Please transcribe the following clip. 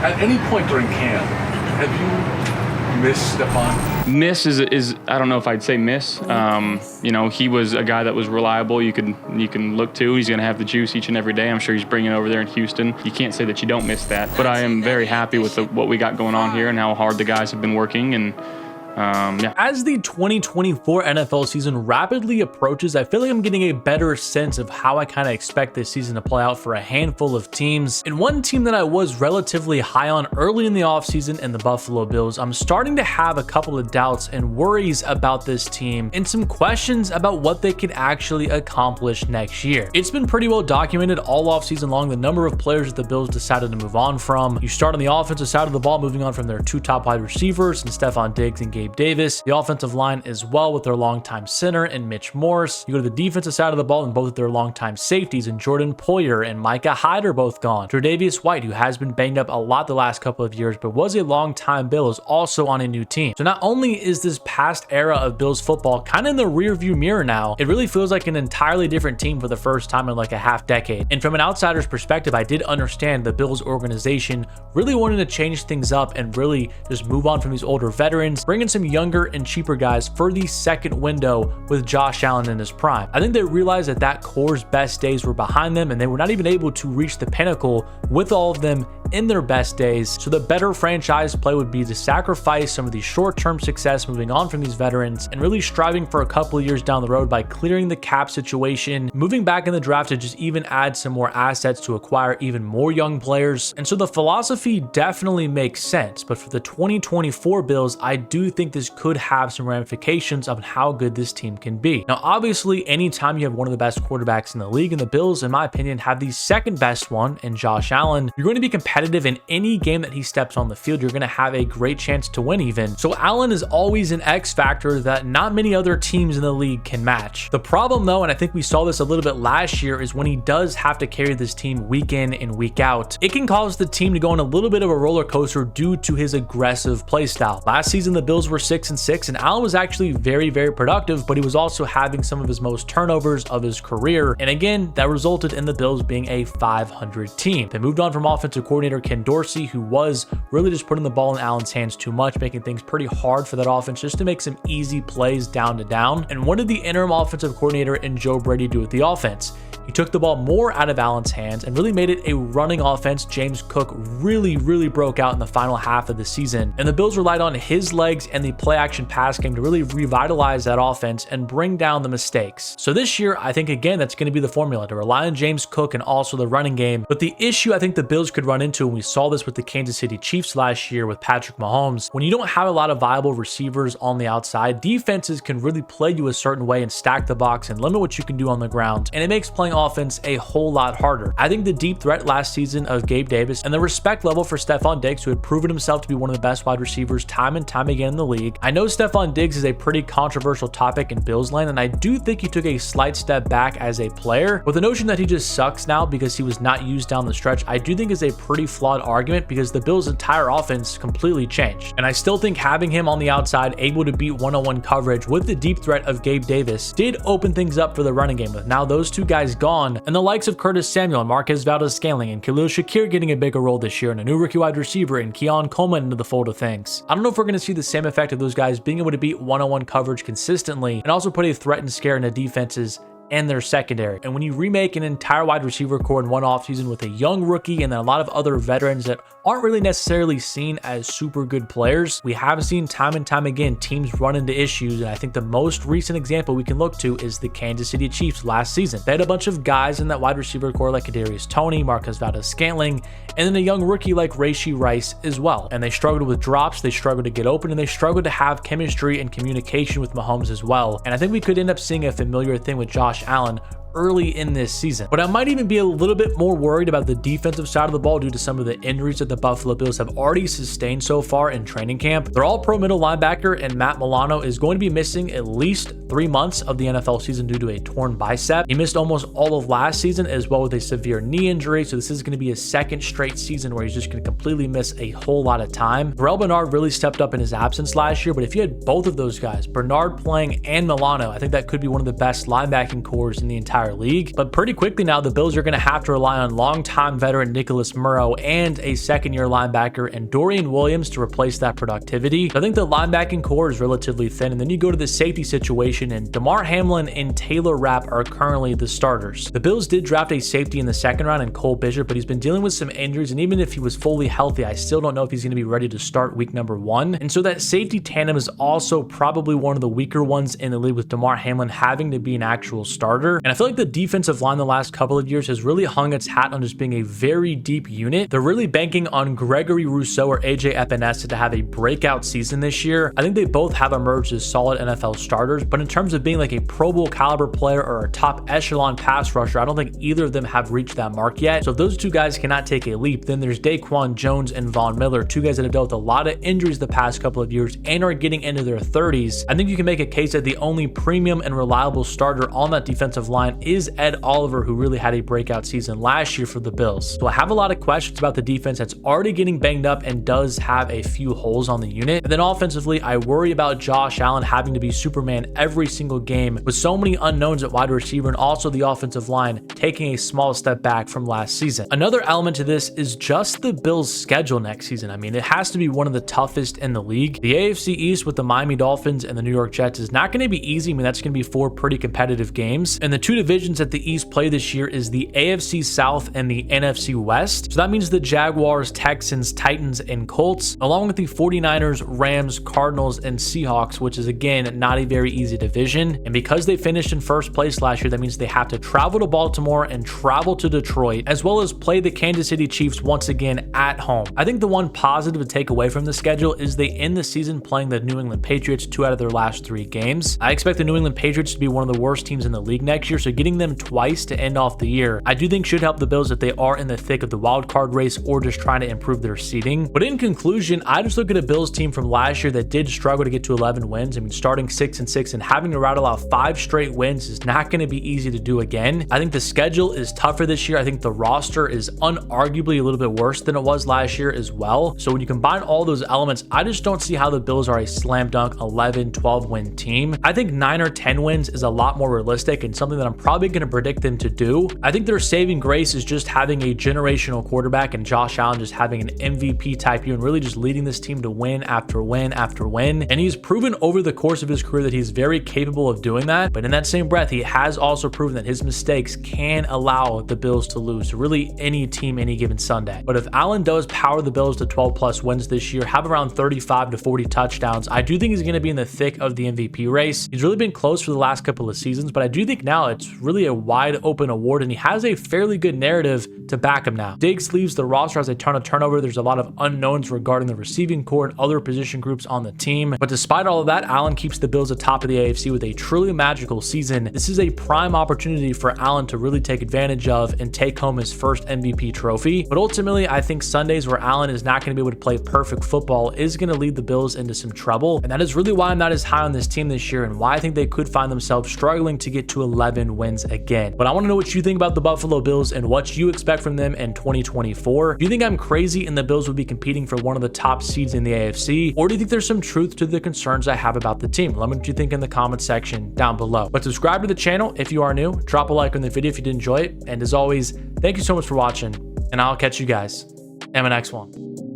At any point during camp, have you missed Stephon? Miss is I don't know if I'd say miss. He was a guy that was reliable. You can look to. He's going to have the juice each and every day. I'm sure he's bringing it over there in Houston. You can't say that you don't miss that. But I am very happy with what we got going on here and how hard the guys have been working. And As the 2024 NFL season rapidly approaches, I feel like I'm getting a better sense of how I kind of expect this season to play out for a handful of teams. And one team that I was relatively high on early in the offseason in the Buffalo Bills, I'm starting to have a couple of doubts and worries about this team and some questions about what they could actually accomplish next year. It's been pretty well documented all offseason long the number of players that the Bills decided to move on from. You start on the offensive side of the ball, moving on from their two top wide receivers and Stephon Diggs and Gabe Davis. The offensive line as well with their longtime center and Mitch Morse. You go to the defensive side of the ball and both of their longtime safeties and Jordan Poyer and Micah Hyde are both gone. Tre'Davious White, who has been banged up a lot the last couple of years but was a longtime Bill, is also on a new team. So not only is this past era of Bills football kind of in the rearview mirror now, it really feels like an entirely different team for the first time in like a half decade. And from an outsider's perspective, I did understand the Bills organization really wanted to change things up and really just move on from these older veterans, bring in some younger and cheaper guys for the second window with Josh Allen in his prime. I think they realized that core's best days were behind them and they were not even able to reach the pinnacle with all of them in their best days. So the better franchise play would be to sacrifice some of the short-term success moving on from these veterans and really striving for a couple of years down the road by clearing the cap situation, moving back in the draft to just even add some more assets to acquire even more young players. And so the philosophy definitely makes sense, but for the 2024 Bills, I do think this could have some ramifications on how good this team can be. Now, obviously, anytime you have one of the best quarterbacks in the league, and the Bills, in my opinion, have the second best one in Josh Allen, you're going to be competitive in any game that he steps on the field. You're going to have a great chance to win even. So Allen is always an X factor that not many other teams in the league can match. The problem though, and I think we saw this a little bit last year, is when he does have to carry this team week in and week out, it can cause the team to go on a little bit of a roller coaster due to his aggressive play style. Last season, the Bills were 6-6 and Allen was actually very, very productive, but he was also having some of his most turnovers of his career. And again, that resulted in the Bills being a 500 team. They moved on from offensive coordinator Ken Dorsey, who was really just putting the ball in Allen's hands too much, making things pretty hard for that offense just to make some easy plays down to down. And what did the interim offensive coordinator and Joe Brady do with the offense? He took the ball more out of Allen's hands and really made it a running offense. James Cook really broke out in the final half of the season. And the Bills relied on his legs and the play action pass game to really revitalize that offense and bring down the mistakes. So this year, I think again, that's going to be the formula, to rely on James Cook and also the running game. But the issue I think the Bills could run into, and we saw this with the Kansas City Chiefs last year with Patrick Mahomes, when you don't have a lot of viable receivers on the outside, defenses can really play you a certain way and stack the box and limit what you can do on the ground. And it makes playing offense a whole lot harder. I think the deep threat last season of Gabe Davis and the respect level for Stephon Diggs, who had proven himself to be one of the best wide receivers time and time again in the league. I know Stephon Diggs is a pretty controversial topic in Bills land, and I do think he took a slight step back as a player, but the notion that he just sucks now because he was not used down the stretch, I do think is a pretty flawed argument because the Bills' entire offense completely changed. And I still think having him on the outside, able to beat one-on-one coverage with the deep threat of Gabe Davis, did open things up for the running game. With now those two guys gone, and the likes of Curtis Samuel and Marquez Valdez-Scantling and Khalil Shakir getting a bigger role this year, and a new rookie wide receiver and Keon Coleman into the fold of things. I don't know if we're going to see the same effect of those guys being able to beat one-on-one coverage consistently and also put a threat and scare into defenses and their secondary. And when you remake an entire wide receiver core in one offseason with a young rookie and then a lot of other veterans that aren't really necessarily seen as super good players, we have seen time and time again teams run into issues. And I think the most recent example we can look to is the Kansas City Chiefs last season. They had a bunch of guys in that wide receiver core like Kadarius Toney, Marquez Valdez-Scantling, and then a young rookie like Rashee Rice as well. And they struggled with drops, they struggled to get open, and they struggled to have chemistry and communication with Mahomes as well. And I think we could end up seeing a familiar thing with Josh Allen early in this season. But I might even be a little bit more worried about the defensive side of the ball due to some of the injuries that the Buffalo Bills have already sustained so far in training camp. They're all pro middle linebacker, and Matt Milano is going to be missing at least 3 months of the NFL season due to a torn bicep. He missed almost all of last season as well with a severe knee injury, so this is going to be a second straight season where he's just going to completely miss a whole lot of time. Terrell Bernard really stepped up in his absence last year, but if you had both of those guys, Bernard playing and Milano, I think that could be one of the best linebacking cores in the entire entire league. But pretty quickly now, the Bills are going to have to rely on longtime veteran Nicholas Murrow and a second-year linebacker and Dorian Williams to replace that productivity. So I think the linebacking core is relatively thin, and then you go to the safety situation, and Damar Hamlin and Taylor Rapp are currently the starters. The Bills did draft a safety in the second round in Cole Bishop, but he's been dealing with some injuries, and even if he was fully healthy, I still don't know if he's going to be ready to start week number 1. And so that safety tandem is also probably one of the weaker ones in the league, with Damar Hamlin having to be an actual starter. And I feel like the defensive line the last couple of years has really hung its hat on just being a very deep unit. They're really banking on Gregory Rousseau or AJ Epinesa to have a breakout season this year. I think they both have emerged as solid NFL starters, but in terms of being like a Pro Bowl caliber player or a top echelon pass rusher, I don't think either of them have reached that mark yet. So if those two guys cannot take a leap, then there's Daquan Jones and Von Miller, two guys that have dealt with a lot of injuries the past couple of years and are getting into their 30s. I think you can make a case that the only premium and reliable starter on that defensive line is Ed Oliver, who really had a breakout season last year for the Bills. So I have a lot of questions about the defense that's already getting banged up and does have a few holes on the unit. And then offensively, I worry about Josh Allen having to be Superman every single game with so many unknowns at wide receiver, and also the offensive line taking a small step back from last season. Another element to this is just the Bills' schedule next season. I mean, it has to be one of the toughest in the league. The AFC East with the Miami Dolphins and the New York Jets is not going to be easy. I mean, that's going to be 4 pretty competitive games. And the 2 divisions that the East play this year is the AFC South and the NFC West. So that means the Jaguars, Texans, Titans, and Colts, along with the 49ers, Rams, Cardinals, and Seahawks, which is again not a very easy division. And because they finished in first place last year, that means they have to travel to Baltimore and travel to Detroit, as well as play the Kansas City Chiefs once again at home. I think the one positive to take away from the schedule is they end the season playing the New England Patriots 2 out of their last 3 games. I expect the New England Patriots to be one of the worst teams in the league next year, so getting them twice to end off the year, I do think should help the Bills if they are in the thick of the wild card race or just trying to improve their seeding. But in conclusion, I just look at a Bills team from last year that did struggle to get to 11 wins. I mean, starting 6-6 and having to rattle out 5 straight wins is not going to be easy to do again. I think the schedule is tougher this year. I think the roster is unarguably a little bit worse than it was last year as well. So when you combine all those elements, I just don't see how the Bills are a slam dunk 11, 12 win team. I think 9 or 10 wins is a lot more realistic and something that I'm probably going to predict them to do. I think their saving grace is just having a generational quarterback and Josh Allen just having an MVP type year and really just leading this team to win after win after win. And he's proven over the course of his career that he's very capable of doing that. But in that same breath, he has also proven that his mistakes can allow the Bills to lose to really any team any given Sunday. But if Allen does power the Bills to 12 plus wins this year, have around 35 to 40 touchdowns, I do think he's going to be in the thick of the MVP race. He's really been close for the last couple of seasons, but I do think now it's really a wide open award and he has a fairly good narrative to back him now. Diggs leaves the roster as a ton of turnover. There's a lot of unknowns regarding the receiving core and other position groups on the team. But despite all of that, Allen keeps the Bills atop of the AFC with a truly magical season. This is a prime opportunity for Allen to really take advantage of and take home his first MVP trophy. But ultimately, I think Sundays where Allen is not going to be able to play perfect football is going to lead the Bills into some trouble. And that is really why I'm not as high on this team this year and why I think they could find themselves struggling to get to 11 wins again. But I want to know what you think about the Buffalo Bills and what you expect from them in 2024. Do you think I'm crazy and the Bills would be competing for one of the top seeds in the AFC? Or do you think there's some truth to the concerns I have about the team? Let me know what you think in the comment section down below. But subscribe to the channel if you are new. Drop a like on the video if you did enjoy it. And as always, thank you so much for watching, and I'll catch you guys in my next one.